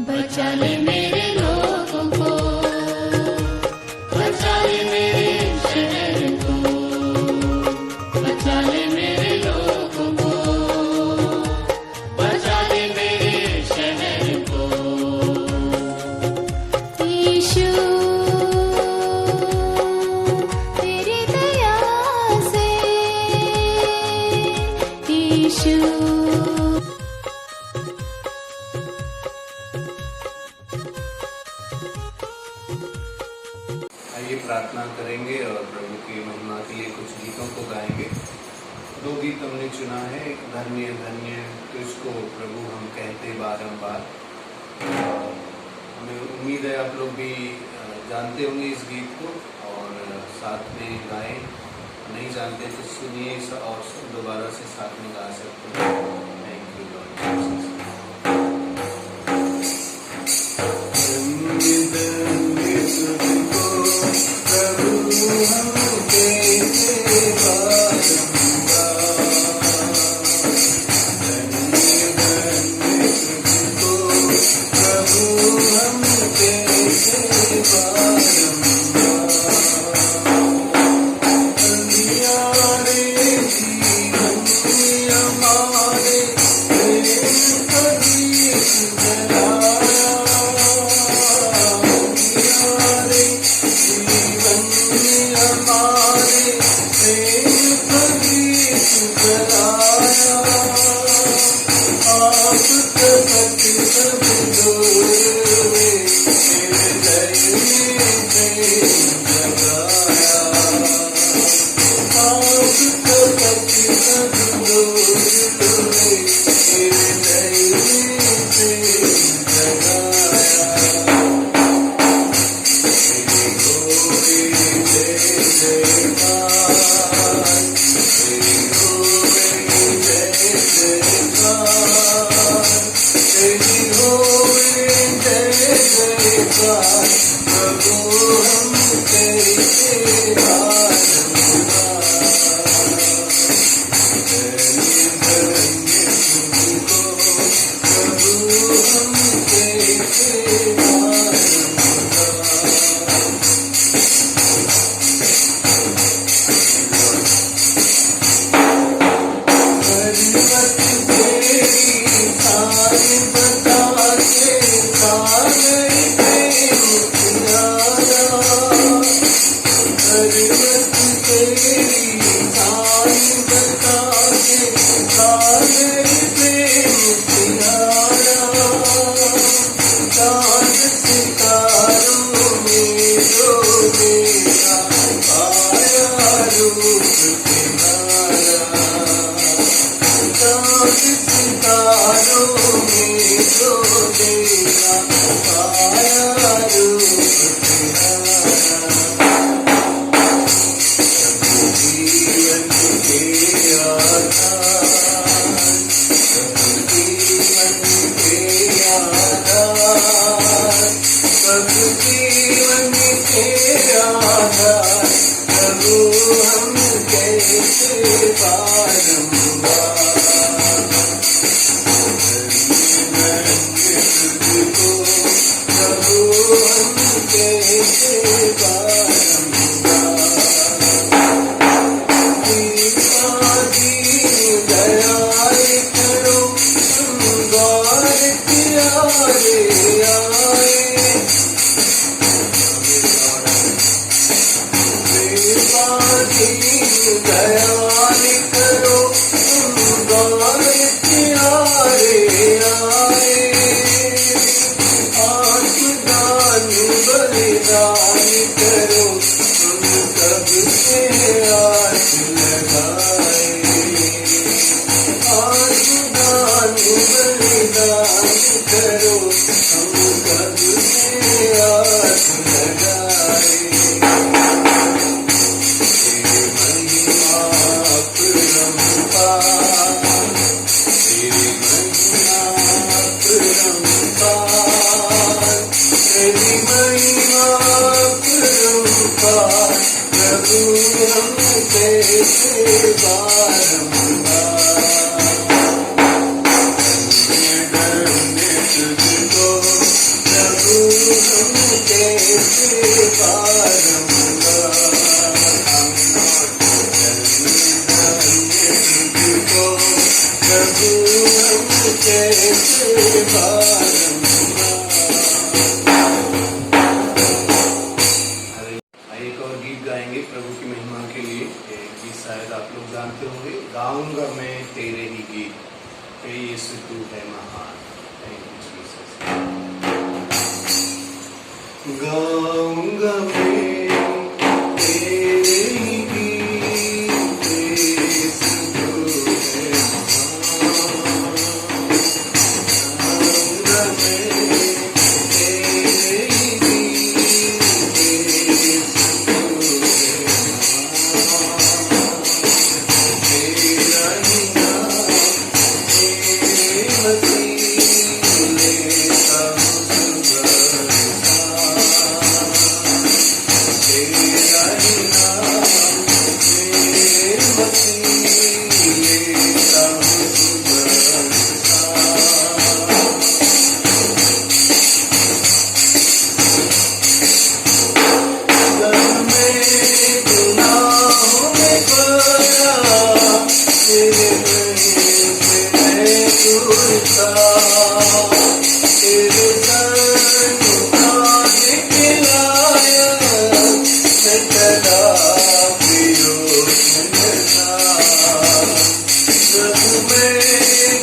बचा ले मेरे लोगों को, बचा ले मेरे शहर को, बचा ले मेरे लोगों को, बचा ले मेरे शहर को। यीशु तेरी दया से, यीशु आइए प्रार्थना करेंगे और प्रभु की महिमा के लिए कुछ गीतों को गाएंगे। दो गीत हमने चुना है, एक धन्य धन्य तुझको प्रभु हम कहते बारंबार। हमें उम्मीद है आप लोग भी जानते होंगे इस गीत को और साथ में गाएं। नहीं जानते तो सुनिए और दोबारा से साथ में गा सकते हैं। Thank you Lord. एक और गीत गाएंगे प्रभु की महिमा के लिए। ये गीत शायद आप लोग जानते होंगे, गाऊंगा मैं तेरे ही गीत, हे यीशु तू है महान। Thank you Jesus. गाऊंगा मैं तेरे ही गीत, हे यीशु तू है महान। गाऊंगा मैं तेरे ही गीत, हे यीशु तू है महान। तेरा ही नाम मेरे मसीह लेता हूँ सुबह तेरा ही नाम मेरे मसीह लेता हूँ सुबह जब मैं गुनाहों में पड़ा तेरे से मैं दूर था, तेरे दर को दिखलाया मैं चला विरोध में था। जब मैं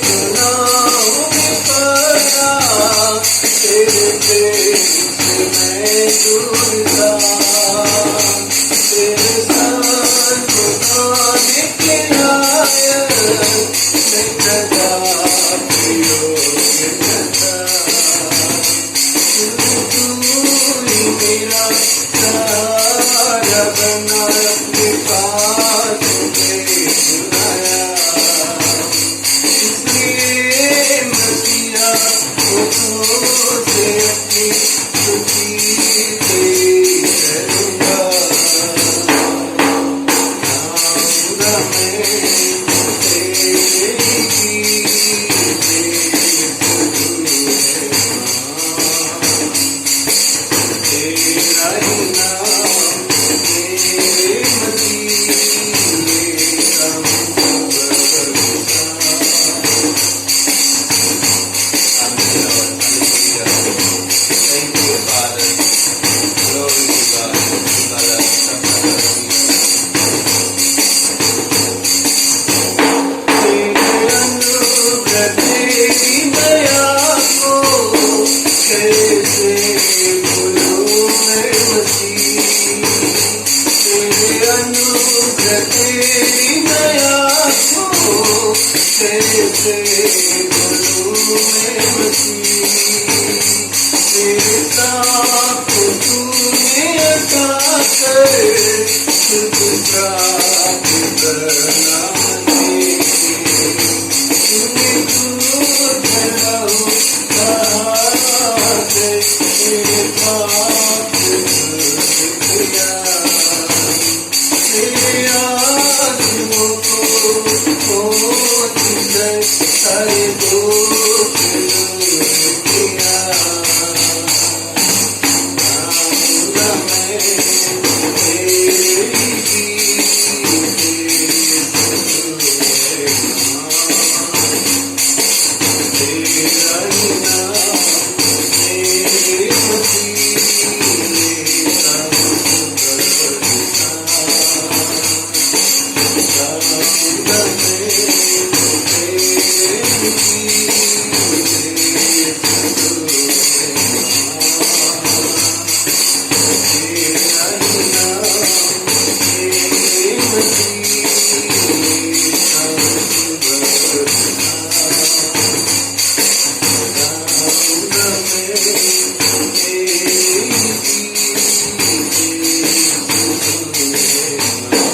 गुनाहों में पड़ा तेरे प्रेम से मैं दूर था, तेरे सर को दिखलाया मैं चला विरोध में था। तू ही मेरा सहारा बना, अपने पास में बुलाया, इसलिए मसीहा होठों से अपनी स्तुति तेरी करूँगा। गाऊँगा मैं तेरे ही गीत, हे यीशु तू है महान। तेरा ही नाम मेरे मसीह लेता हूँ सुबह Thank you, Father. Glory to God. तेरे अनुग्रह तेरी दया को कैसे भूलूं मैं मसीह। तेरे अनुग्रह तेरी दया को कैसे भूलूं मैं मसीह। तेरे साथ तूने अता कर शुद्ध प्राप्त करना मुझे। तूने दूर भराओ कहा तेरे पाप धुल गया। तेरे आँसुओं को पोंछ कर सारे दुख दूर किया। गाऊँगा मैं तेरे ही गीत, हे यीशु तू है महान। तेरा ही नाम मेरे मसीह लेता हूँ सुबह गाऊँगा मैं तेरे ही गीत, हे यीशु तू है महान। तेरा ही नाम मेरे मसीह लेता हूँ सुबह गाऊँगा मैं तेरे ही गीत, हे यीशु तू है महान।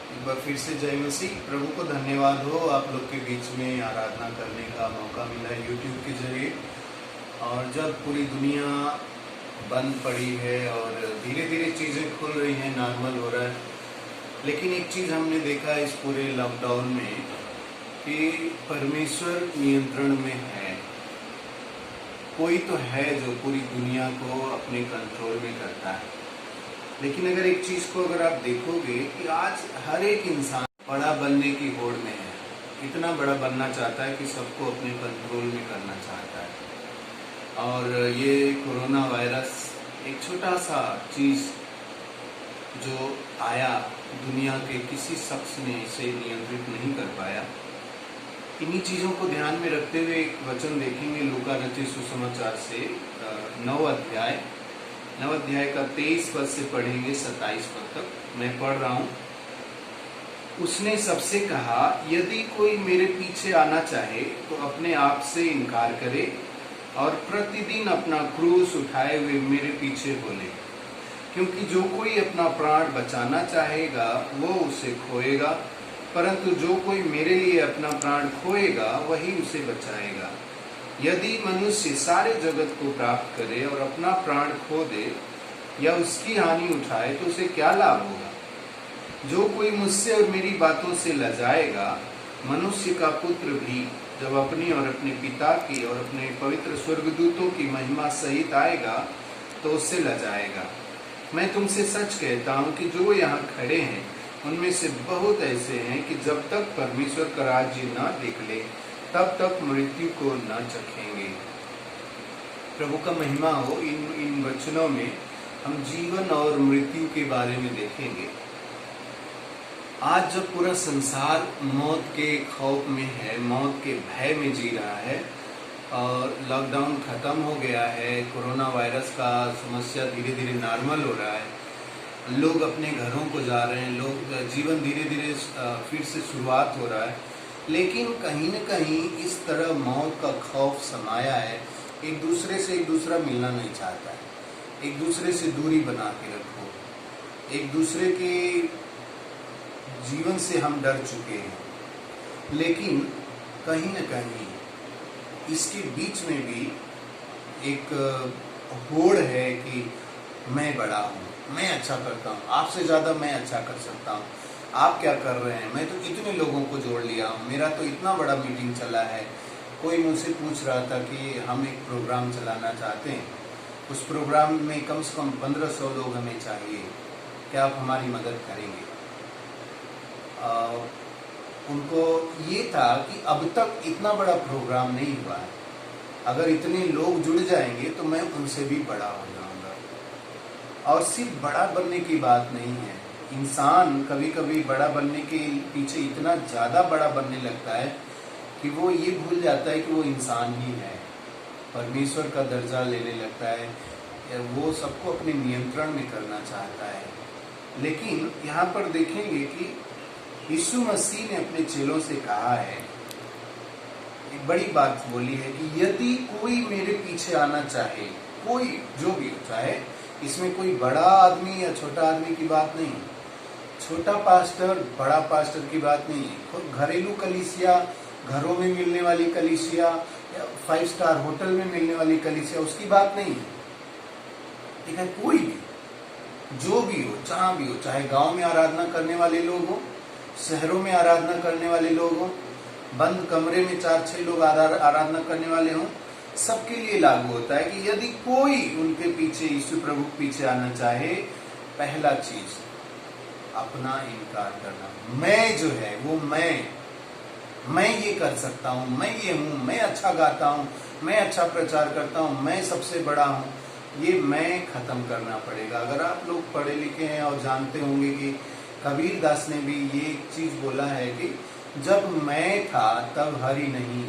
एक बार फिर से जय मसीह। प्रभु को धन्यवाद हो, आप लोग के बीच में आराधना करने का मौका मिला है यूट्यूब के जरिए। और जब पूरी दुनिया बंद पड़ी है और धीरे धीरे चीज़ें खुल रही हैं, नॉर्मल हो रहा है, लेकिन एक चीज़ हमने देखा इस पूरे लॉकडाउन में कि परमेश्वर नियंत्रण में है। कोई तो है जो पूरी दुनिया को अपने कंट्रोल में करता है। लेकिन अगर एक चीज को अगर आप देखोगे कि आज हर एक इंसान बड़ा बनने की होड़ में है, इतना बड़ा बनना चाहता है कि सबको अपने कंट्रोल में करना चाहता है। और ये कोरोना वायरस एक छोटा सा चीज जो आया, दुनिया के किसी शख्स ने इसे नियंत्रित नहीं कर पाया। इन्हीं चीजों को ध्यान में रखते हुए एक वचन देखेंगे लूका रचित सुसमाचार से 9 अध्याय का 23 पद से पढ़ेंगे 27 पद तक। मैं पढ़ रहा हूं। उसने सबसे कहा, यदि कोई मेरे पीछे आना चाहे तो अपने आप से इनकार करे और प्रतिदिन अपना क्रूस उठाए हुए मेरे पीछे हो ले। क्योंकि जो कोई अपना प्राण बचाना चाहेगा वो उसे खोएगा, परंतु जो कोई मेरे लिए अपना प्राण खोएगा वही उसे बचाएगा। यदि मनुष्य सारे जगत को प्राप्त करे और अपना प्राण खो दे या उसकी हानि उठाए तो उसे क्या लाभ होगा? जो कोई मुझसे और मेरी बातों से लजाएगा, मनुष्य का पुत्र भी जब अपनी और अपने पिता की और अपने पवित्र स्वर्गदूतों की महिमा सहित आएगा तो उससे लजाएगा। मैं तुमसे सच कहता हूं कि जो यहाँ खड़े हैं उनमें से बहुत ऐसे हैं कि जब तक परमेश्वर का राज्य न देख ले तब तक मृत्यु को न चखेंगे। प्रभु का महिमा हो। इन वचनों में हम जीवन और मृत्यु के बारे में देखेंगे। आज जब पूरा संसार मौत के खौफ में है, मौत के भय में जी रहा है और लॉकडाउन खत्म हो गया है, कोरोना वायरस का समस्या धीरे धीरे नॉर्मल हो रहा है, लोग अपने घरों को जा रहे हैं, लोग जीवन धीरे धीरे फिर से शुरुआत हो रहा है, लेकिन कहीं न कहीं इस तरह मौत का खौफ समाया है। एक दूसरे से एक दूसरा मिलना नहीं चाहता है, एक दूसरे से दूरी बना के रखो, एक दूसरे के जीवन से हम डर चुके हैं। लेकिन कहीं न कहीं इसके बीच में भी एक होड़ है कि मैं बड़ा हूँ, मैं अच्छा करता हूँ, आपसे ज़्यादा मैं अच्छा कर सकता हूँ, आप क्या कर रहे हैं, मैं तो इतने लोगों को जोड़ लिया हूँ, मेरा तो इतना बड़ा मीटिंग चला है। कोई मुझसे पूछ रहा था कि हम एक प्रोग्राम चलाना चाहते हैं, उस प्रोग्राम में कम से कम 1500 लोग हमें चाहिए, क्या आप हमारी मदद करेंगे? उनको ये था कि अब तक इतना बड़ा प्रोग्राम नहीं हुआ है, अगर इतने लोग जुड़ जाएंगे तो मैं उनसे भी बड़ा हो जाऊंगा। और सिर्फ बड़ा बनने की बात नहीं है, इंसान कभी कभी बड़ा बनने के पीछे इतना ज़्यादा बड़ा बनने लगता है कि वो ये भूल जाता है कि वो इंसान ही है, परमेश्वर का दर्जा लेने लगता है, वो सबको अपने नियंत्रण में करना चाहता है। लेकिन यहाँ पर देखेंगे कि यीशु मसीह ने अपने चेलों से कहा है, एक बड़ी बात बोली है कि यदि कोई मेरे पीछे आना चाहे, कोई जो भी हो, चाहे इसमें कोई बड़ा आदमी या छोटा आदमी की बात नहीं, छोटा पास्टर बड़ा पास्टर की बात नहीं है, घरेलू कलीसिया, घरों में मिलने वाली कलीसिया या 5 स्टार होटल में मिलने वाली कलीसिया, उसकी बात नहीं है। लेकिन कोई भी, जो भी हो, जहाँ भी हो, चाहे गांव में आराधना करने वाले लोग हो, शहरों में आराधना करने वाले लोग हों, बंद कमरे में 4-6 लोग आराधना करने वाले हों, सबके लिए लागू होता है कि यदि कोई उनके पीछे, यीशु प्रभु के पीछे आना चाहे, पहला चीज अपना इनकार करना। मैं जो है वो मैं ये कर सकता हूँ, मैं ये हूँ, मैं अच्छा गाता हूँ, मैं अच्छा प्रचार करता हूँ, मैं सबसे बड़ा हूँ, ये मैं खत्म करना पड़ेगा। अगर आप लोग पढ़े लिखे हैं और जानते होंगे कि कबीर दास ने भी ये एक चीज बोला है कि जब मैं था तब हरि नहीं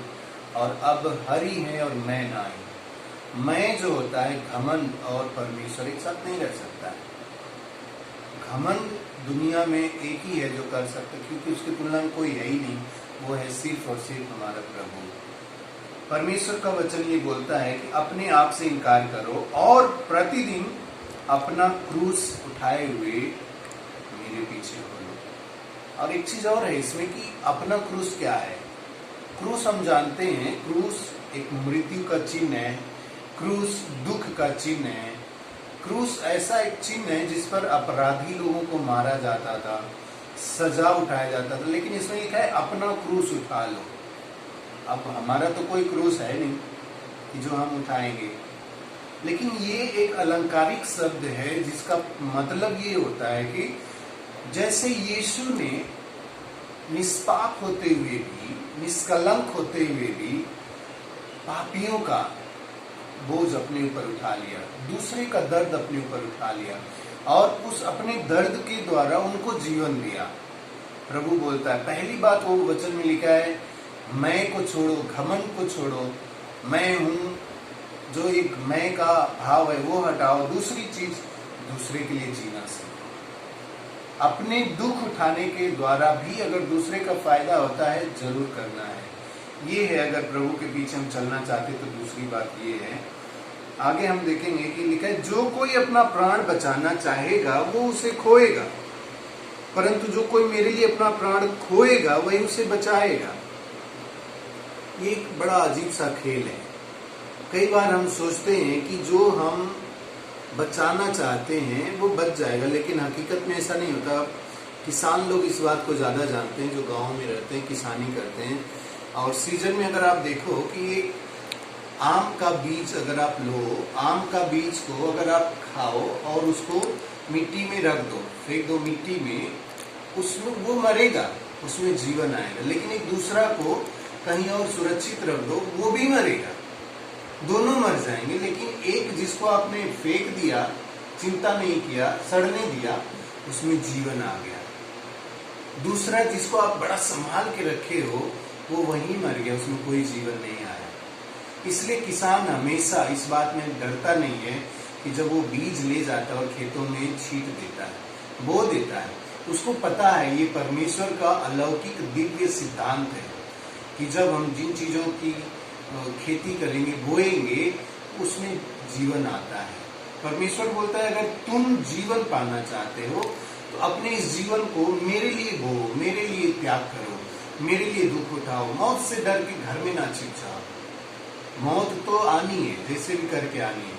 और अब हरि है और मैं नहीं। मैं जो होता है घमंड और परमेश्वर एक साथ नहीं रह सकता है। घमंड दुनिया में एक ही है जो कर सकता है, क्योंकि उसकी तुलना में कोई है ही नहीं, वो है सिर्फ और सिर्फ हमारा प्रभु। परमेश्वर का वचन ये बोलता है कि अपने आप से इनकार करो और प्रतिदिन अपना क्रूस उठाए हुए मेरे पीछे हो लो। और एक चीज और है इसमें कि अपना क्रूस क्या है। क्रूस हम जानते हैं, क्रूस एक मृत्यु का चिन्ह है, क्रूस दुख का चिन्ह है, क्रूस ऐसा एक चिन्ह है जिस पर अपराधी लोगों को मारा जाता था, सजा उठाया जाता था। लेकिन इसमें लिखा है अपना क्रूस उठा लो। अब हमारा तो कोई क्रूस है नहीं, कि जो हम उठाएंगे, लेकिन ये एक अलंकारिक शब्द है जिसका मतलब ये होता है कि जैसे यीशु ने निष्पाप होते हुए भी, निष्कलंक होते हुए भी पापियों का बोझ अपने ऊपर उठा लिया, दूसरे का दर्द अपने ऊपर उठा लिया और उस अपने दर्द के द्वारा उनको जीवन दिया। प्रभु बोलता है, पहली बात वो वचन में लिखा है, मैं को छोड़ो, घमंड को छोड़ो, मैं हूं, जो एक मैं का भाव है वो हटाओ। दूसरी चीज, दूसरे के लिए जीना सीखो। अपने दुख उठाने के द्वारा भी अगर दूसरे का फायदा होता है, जरूर करना है। ये है, अगर प्रभु के पीछे हम चलना चाहते तो दूसरी बात ये है। आगे हम देखेंगे कि लिखा है, जो कोई अपना प्राण बचाना चाहेगा वो उसे खोएगा, परंतु जो कोई मेरे लिए अपना प्राण खोएगा वही उसे बचाएगा। ये एक बड़ा अजीब सा खेल है। कई बार हम सोचते हैं कि जो हम बचाना चाहते हैं वो बच जाएगा, लेकिन हकीकत में ऐसा नहीं होता। किसान लोग इस बात को ज़्यादा जानते हैं, जो गांव में रहते हैं, किसानी करते हैं। और सीजन में अगर आप देखो कि आम का बीज अगर आप लो, आम का बीज को अगर आप खाओ और उसको मिट्टी में रख दो, फेंक दो मिट्टी में, उसमें वो मरेगा, उसमें जीवन आएगा। लेकिन एक दूसरा को कहीं और सुरक्षित रख दो, वो भी मरेगा, दोनों मर जाएंगे। लेकिन एक जिसको आपने फेंक दिया, चिंता नहीं किया, सड़ने दिया, उसमें जीवन आ गया। दूसरा जिसको आप बड़ा संभाल के रखे हो, वो वहीं मर गया, उसमें कोई जीवन नहीं आया। इसलिए किसान हमेशा इस बात में डरता नहीं है कि जब वो बीज ले जाता है और खेतों में छींट देता है, बो देता है, उसको पता है ये परमेश्वर का अलौकिक दिव्य सिद्धांत है कि जब हम जिन चीजों की खेती करेंगे, बोएंगे, उसमें जीवन आता है। परमेश्वर बोलता है, अगर तुम जीवन पाना चाहते हो तो अपने इस जीवन को मेरे लिए बो, मेरे लिए त्याग करो, मेरे लिए दुख उठाओ, मौत से डर के घर में ना छिप जाओ। मौत तो आनी है, जैसे भी करके आनी है,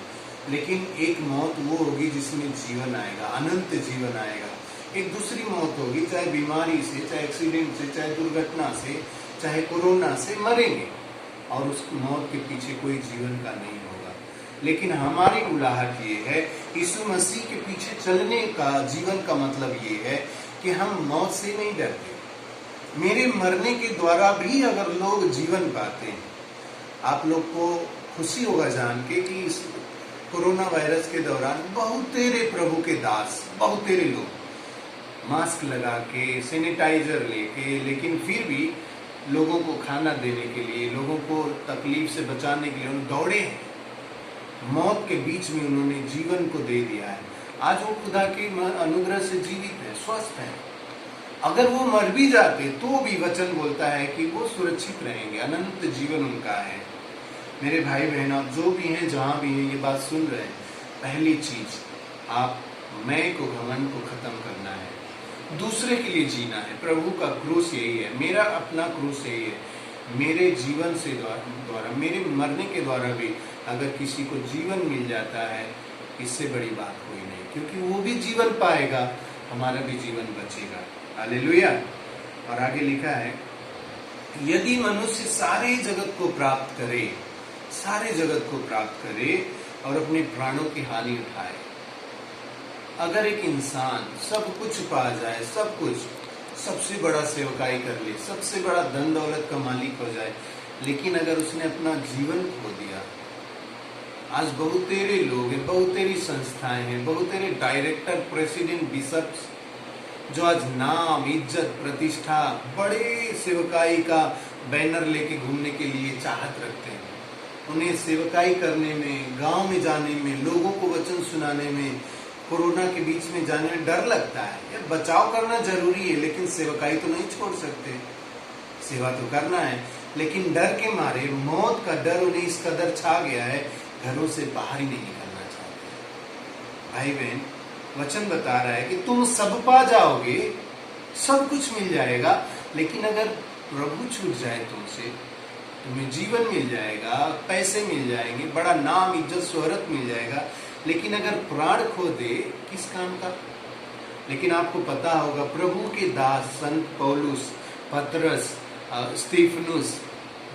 लेकिन एक मौत वो होगी जिसमें जीवन आएगा, अनंत जीवन आएगा। एक दूसरी मौत होगी, चाहे बीमारी से, चाहे एक्सीडेंट से, चाहे दुर्घटना से, चाहे कोरोना से मरेंगे, और उस मौत के पीछे कोई जीवन का नहीं होगा। लेकिन हमारी उलाहट ये है, यीशु मसीह के पीछे चलने का जीवन का मतलब ये है कि हम मौत से नहीं डरते। मेरे मरने के द्वारा भी अगर लोग जीवन पाते हैं, आप लोग को खुशी होगा जान के कि इस कोरोना वायरस के दौरान बहुतेरे प्रभु के दास, बहुतेरे लोग मास्क लगा के, सैनिटाइजर लेके, लेकिन फिर भी लोगों को खाना देने के लिए, लोगों को तकलीफ से बचाने के लिए उन्होंने दौड़े हैं। मौत के बीच में उन्होंने जीवन को दे दिया है। आज वो खुदा के अनुग्रह से जीवित है, स्वस्थ है। अगर वो मर भी जाते तो भी वचन बोलता है कि वो सुरक्षित रहेंगे, अनंत जीवन उनका है। मेरे भाई बहन, आप जो भी हैं, जहाँ भी हैं, ये बात सुन रहे हैं, पहली चीज, आप मैं को, घमंड को खत्म करना है, दूसरे के लिए जीना है। प्रभु का क्रूस यही है, मेरा अपना क्रूस यही है। मेरे जीवन से द्वारा, मेरे मरने के द्वारा भी अगर किसी को जीवन मिल जाता है, इससे बड़ी बात कोई नहीं, क्योंकि वो भी जीवन पाएगा, हमारा भी जीवन बचेगा। हालेलुया। और आगे लिखा है, यदि मनुष्य सारे जगत को प्राप्त करे, सारे जगत को प्राप्त करे और अपने प्राणों की हानि उठाए। अगर एक इंसान सब कुछ पा जाए, सब कुछ, सबसे बड़ा सेवकाई कर ले, सबसे बड़ा धन दौलत का मालिक हो जाए, लेकिन अगर उसने अपना जीवन खो दिया। आज बहुतेरे लोग हैं, बहुतेरी संस्थाएं हैं, बहुतेरे डायरेक्टर, प्रेसिडेंट, बिशप्स, जो आज नाम, इज्जत, प्रतिष्ठा, बड़े सेवकाई का बैनर लेके घूमने के लिए चाहत रखते हैं। उन्हें सेवकाई करने में, गांव में जाने में, लोगों को वचन सुनाने में, कोरोना के बीच में जाने में डर लगता है। ये बचाव करना जरूरी है, लेकिन सेवकाई तो नहीं छोड़ सकते, सेवा तो करना है, लेकिन डर के मारे, मौत का डर उन्हें इस कदर छा गया है, घरों से बाहर ही नहीं निकलना चाहते। भाई बहन, वचन बता रहा है कि तुम सब पा जाओगे, सब कुछ मिल जाएगा, लेकिन अगर प्रभु छूट जाए तुमसे, तुम्हें जीवन मिल जाएगा, पैसे मिल जाएंगे, बड़ा नाम, इज्जत, शोहरत मिल जाएगा, लेकिन अगर प्राण खो दे, किस काम का। लेकिन आपको पता होगा, प्रभु के दास संत पौलुस, पतरस, स्टीफनुस,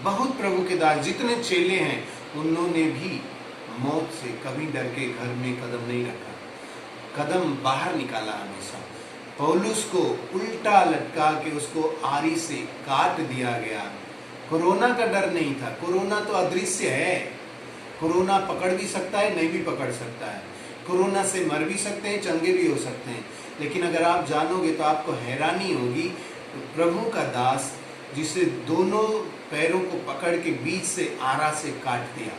बहुत प्रभु के दास, जितने चेले हैं, उन्होंने भी मौत से कभी डर के घर में कदम नहीं रखा, कदम बाहर निकाला हमेशा। पौलुस को उल्टा लटका के उसको आरी से काट दिया गया। कोरोना का डर नहीं था। कोरोना तो अदृश्य है। कोरोना पकड़ भी सकता है, नहीं भी पकड़ सकता है। कोरोना से मर भी सकते हैं, चंगे भी हो सकते हैं। लेकिन अगर आप जानोगे तो आपको हैरानी होगी, प्रभु का दास जिसे दोनों पैरों को पकड़ के बीच से आरा से काट दिया,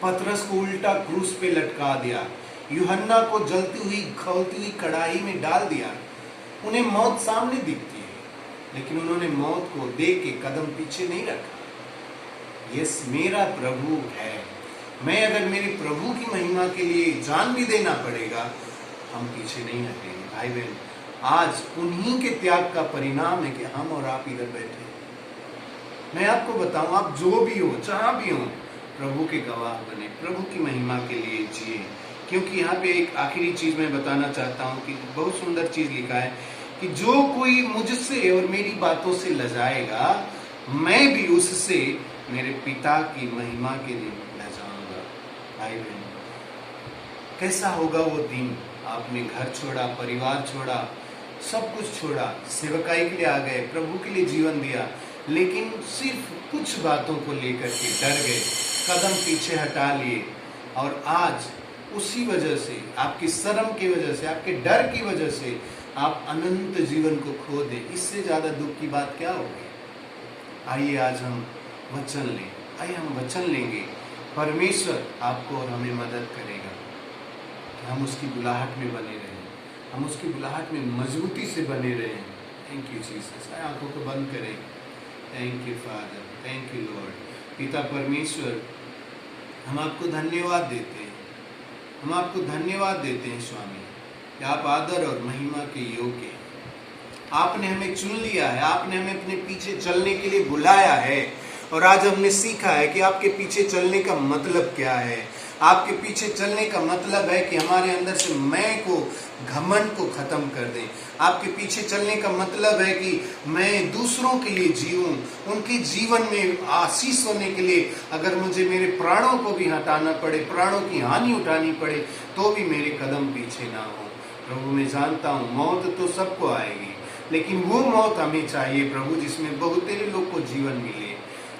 पतरस को उल्टा क्रूस पे लटका दिया, यूहन्ना को जलती हुई खौलती हुई कढ़ाई में डाल दिया। उन्हें मौत सामने दिखती है, लेकिन उन्होंने मौत को देख के कदम पीछे नहीं रखा। यस, मेरा प्रभु है। मैं अगर मेरे प्रभु की महिमा के लिए जान भी देना पड़ेगा, हम पीछे नहीं हटेंगे। भाई बहन, आज उन्हीं के त्याग का परिणाम है कि हम और आप इधर बैठे। मैं आपको बताऊं, आप जो भी हो, जहां भी हो, प्रभु के गवाह बने, प्रभु की महिमा के लिए जिए। क्योंकि यहाँ पे एक आखिरी चीज मैं बताना चाहता हूँ कि बहुत सुंदर चीज लिखा है कि जो कोई मुझसे और मेरी बातों से लजाएगा, मैं भी उससे मेरे पिता की महिमा के लिए लजाऊंगा। भाई बहन, कैसा होगा वो दिन? आपने घर छोड़ा, परिवार छोड़ा, सब कुछ छोड़ा, सेवकाई के लिए आ गए, प्रभु के लिए जीवन दिया, लेकिन सिर्फ कुछ बातों को लेकर के डर गए, कदम पीछे हटा लिए, और आज उसी वजह से, आपकी शर्म की वजह से, आपके डर की वजह से आप अनंत जीवन को खो दें। इससे ज्यादा दुख की बात क्या होगी? आइए आज हम वचन लें, आइए हम वचन लेंगे। परमेश्वर आपको और हमें मदद करेगा कि हम उसकी बुलाहट में बने रहें, हम उसकी बुलाहट में मजबूती से बने रहें। Thank you Jesus. आंखों को बंद करें। Thank you father, thank you Lord. पिता परमेश्वर, हम आपको धन्यवाद देते हैं, हम आपको धन्यवाद देते हैं स्वामी, कि आप आदर और महिमा के योग्य हैं। आपने हमें चुन लिया है, आपने हमें अपने पीछे चलने के लिए बुलाया है, और आज हमने सीखा है कि आपके पीछे चलने का मतलब क्या है। आपके पीछे चलने का मतलब है कि हमारे अंदर से मैं को, घमंड को खत्म कर दें। आपके पीछे चलने का मतलब है कि मैं दूसरों के लिए जीऊं, उनके जीवन में आशीष होने के लिए अगर मुझे मेरे प्राणों को भी हटाना पड़े, प्राणों की हानि उठानी पड़े, तो भी मेरे कदम पीछे ना हो। प्रभु, मैं जानता हूँ मौत तो सबको आएगी, लेकिन वो मौत हमें चाहिए प्रभु जिसमें बहुतेरे लोग को जीवन मिले।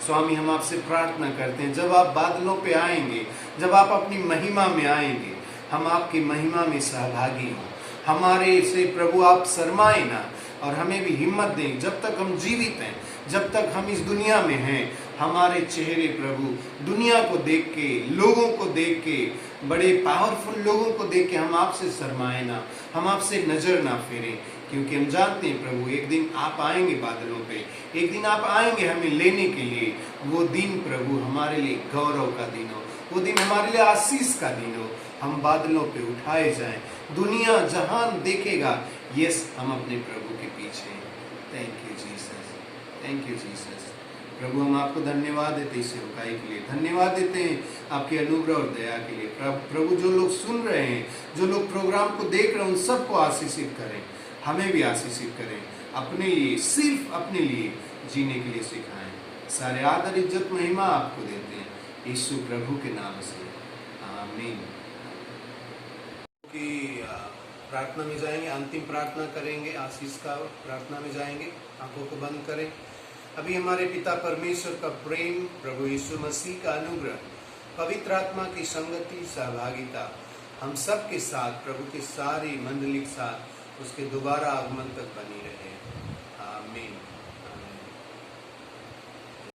स्वामी, हम आपसे प्रार्थना करते हैं, जब आप बादलों पे आएंगे, जब आप अपनी महिमा में आएंगे, हम आपकी महिमा में सहभागी हों। हमारे से प्रभु आप शर्माए ना, और हमें भी हिम्मत दें। जब तक हम जीवित हैं, जब तक हम इस दुनिया में हैं, हमारे चेहरे प्रभु दुनिया को देख के, लोगों को देख के, बड़े पावरफुल लोगों को देख के हम आपसे शर्माए ना, हम आपसे नजर ना फेरें। क्योंकि हम जानते हैं प्रभु, एक दिन आप आएंगे बादलों पे, एक दिन आप आएंगे हमें लेने के लिए। वो दिन प्रभु हमारे लिए गौरव का दिन हो, वो दिन हमारे लिए आशीष का दिन हो। हम बादलों पे उठाए जाएं, दुनिया जहान देखेगा, यस, हम अपने प्रभु के पीछे हैं। Thank you Jesus, thank you Jesus. प्रभु, हम आपको धन्यवाद देते हैं सेवकाई के लिए, धन्यवाद देते हैं आपके अनुग्रह और दया के लिए। प्रभु, जो लोग सुन रहे हैं, जो लोग प्रोग्राम को देख रहे हैं, उन सबको आशीषित करें, हमें भी आशीषित करें। अपने लिए, सिर्फ अपने लिए जीने के लिए सिखाएं। सारे आदर, इज्जत, महिमा आपको देते हैं, यीशु प्रभु के नाम से, आमीन। कि प्रार्थना में जाएंगे, अंतिम प्रार्थना करेंगे, आशीष का प्रार्थना में जाएंगे। आंखों को बंद करें। अभी हमारे पिता परमेश्वर का प्रेम, प्रभु यीशु मसीह का अनुग्रह, पवित्र आत्मा की संगति, सहभागिता हम सब के साथ, प्रभु के सारी मंडली के साथ, उसके दोबारा आगमन तक बनी रहे। आमीन।